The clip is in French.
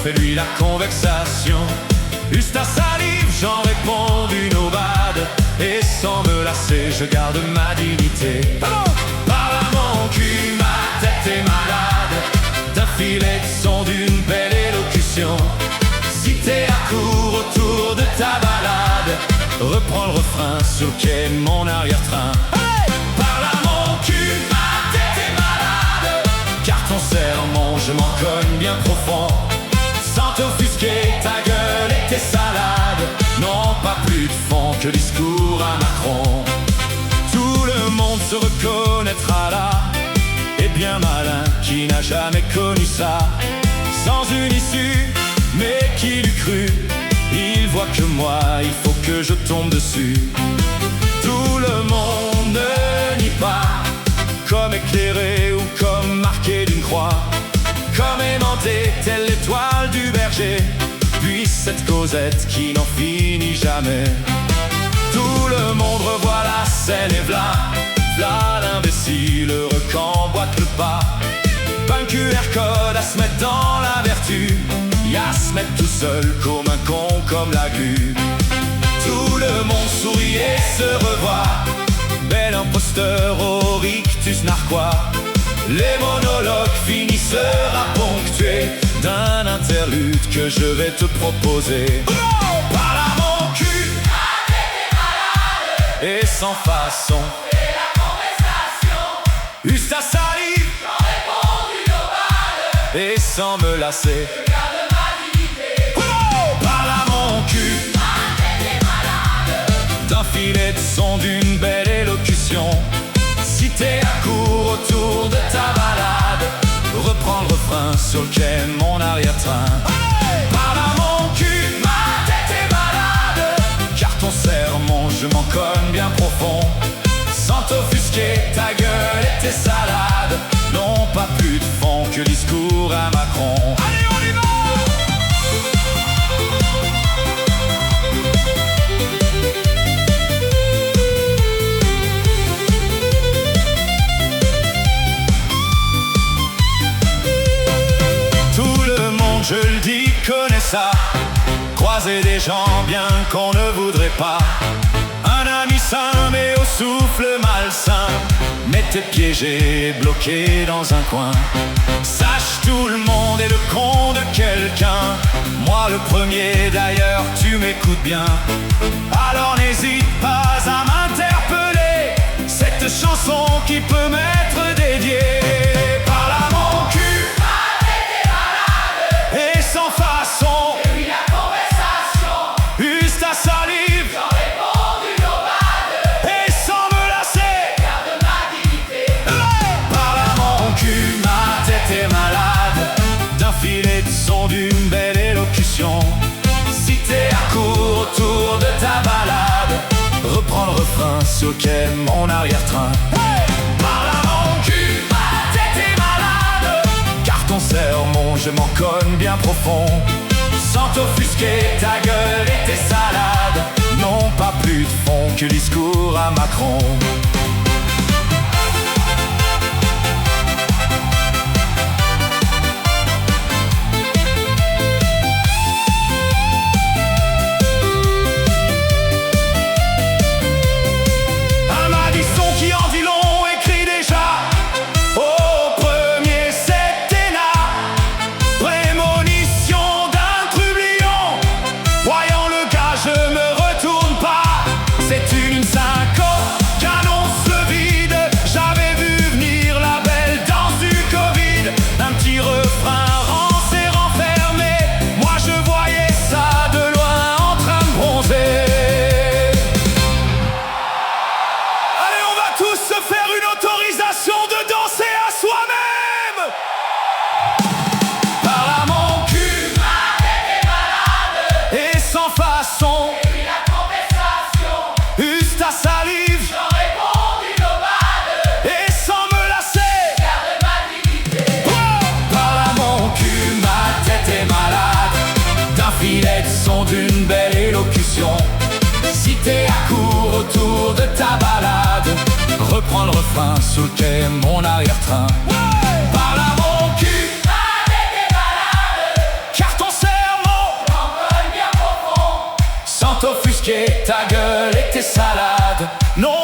fais-lui la conversation. Use ta salive, j'en réponds d'une aubade. Et sans me lasser, je garde ma dignité. Par là mon cul, ma tête est malade. D'un filet de son, d'une belle élocution. Si t'es à court autour de ta balade, reprends le refrain sur le quai de mon arrière-train. Par là mon cul, ma tête est malade. Car ton sermon, je m'en cogne bien profond. Sans t'offusquer, ta gueule et tes salades n'ont pas plus de fond que discours à Macron. Tout le monde se reconnaîtra là. Et bien malin qui n'a jamais connu ça. Sans une issue, mais qui l'eût cru. Il voit que moi, il faut que je tombe dessus. Tout le monde ne nie pas, comme éclairé ou comme marqué d'une croix, comme aimanté, telle l'étoile du berger. Puis cette causette qui n'en finit jamais. Tout le monde revoit la scène et v'là l'imbécile heureux qu'emboîte le pas. Pas un QR code à se mettre dans la vertu, y'a à se mettre tout seul comme un con, comme la glu. Tout le monde sourit et se revoit. Bel imposteur au rictus narquois. Les monologues finissent à ponctuer d'un interlude que je vais te proposer. Par là mon cul, ma tête est malade. Et sans façon, fais la conversation. Use ta salive, j'en réponds d'une aubade. Et sans me lasser, je garde ma dignité. Par là mon cul, ma tête est malade. D'un filet de son, d'une belle élocution. Si t'es à court autour de ta balade, reprends le refrain sur le quai de mon arrière-train. Par là mon cul, ma tête est malade. Car ton sermon, je m'en cogne bien profond. Sans t'offusquer, ta gueule et tes salades n'ont pas plus de fond que discours à Macron. Allez, on y va! Je le dis, connais ça. Croiser des gens bien qu'on ne voudrait pas. Un ami sain mais au souffle malsain. Mais t'es piégé, bloqué dans un coin. Sache, tout le monde est le con de quelqu'un. Moi le premier d'ailleurs, tu m'écoutes bien. Alors n'hésite pas à m'interpeller. Cette chanson qui peut m'être dédiée. Par là mon cul, et sans façon, fais-lui la conversation. Use ta salive, j'en réponds d'une aubade. Et sans me lasser, garde ma dignité. Par là mon cul, ma tête est malade. D'un filet de son, d'une belle élocution. Si t'es à court autour de ta balade, reprends le refrain sur le quai de mon arrière-train. Par là mon cul, ma tête est malade. Car ton sermon, je m'en cogne bien profond. Sans t'offusquer, ta gueule et tes salades n'ont pas plus de fond que discours à Macron. Un Madison qui en dit long écrit déjà au premier septennat. Prémonition d'un trublion. Voyant le gars, je me retourne pas. C'est une syncope qu'annonce le vide. J'avais vu venir la belle danse du Covid. Un petit refrain rance et renfermé. Moi je voyais ça de loin en train de bronzer. Allez, on va tous se faire une autorisation de danser à soi-même. Par là mon cul, ma tête est malade. Et sans façon, fais-lui la conversation. Use ta salive, j'en réponds d'une aubade. Et sans me lasser, garde ma dignité. Par là mon cul, ma tête est malade. D'un filet de son, d'une belle élocution. Si t'es à court autour de ta balade, reprends le refrain sur le quai de mon arrière-train. Par là mon cul, ma tête est malade. Car ton t'offusquer ta gueule et tes salades. Non,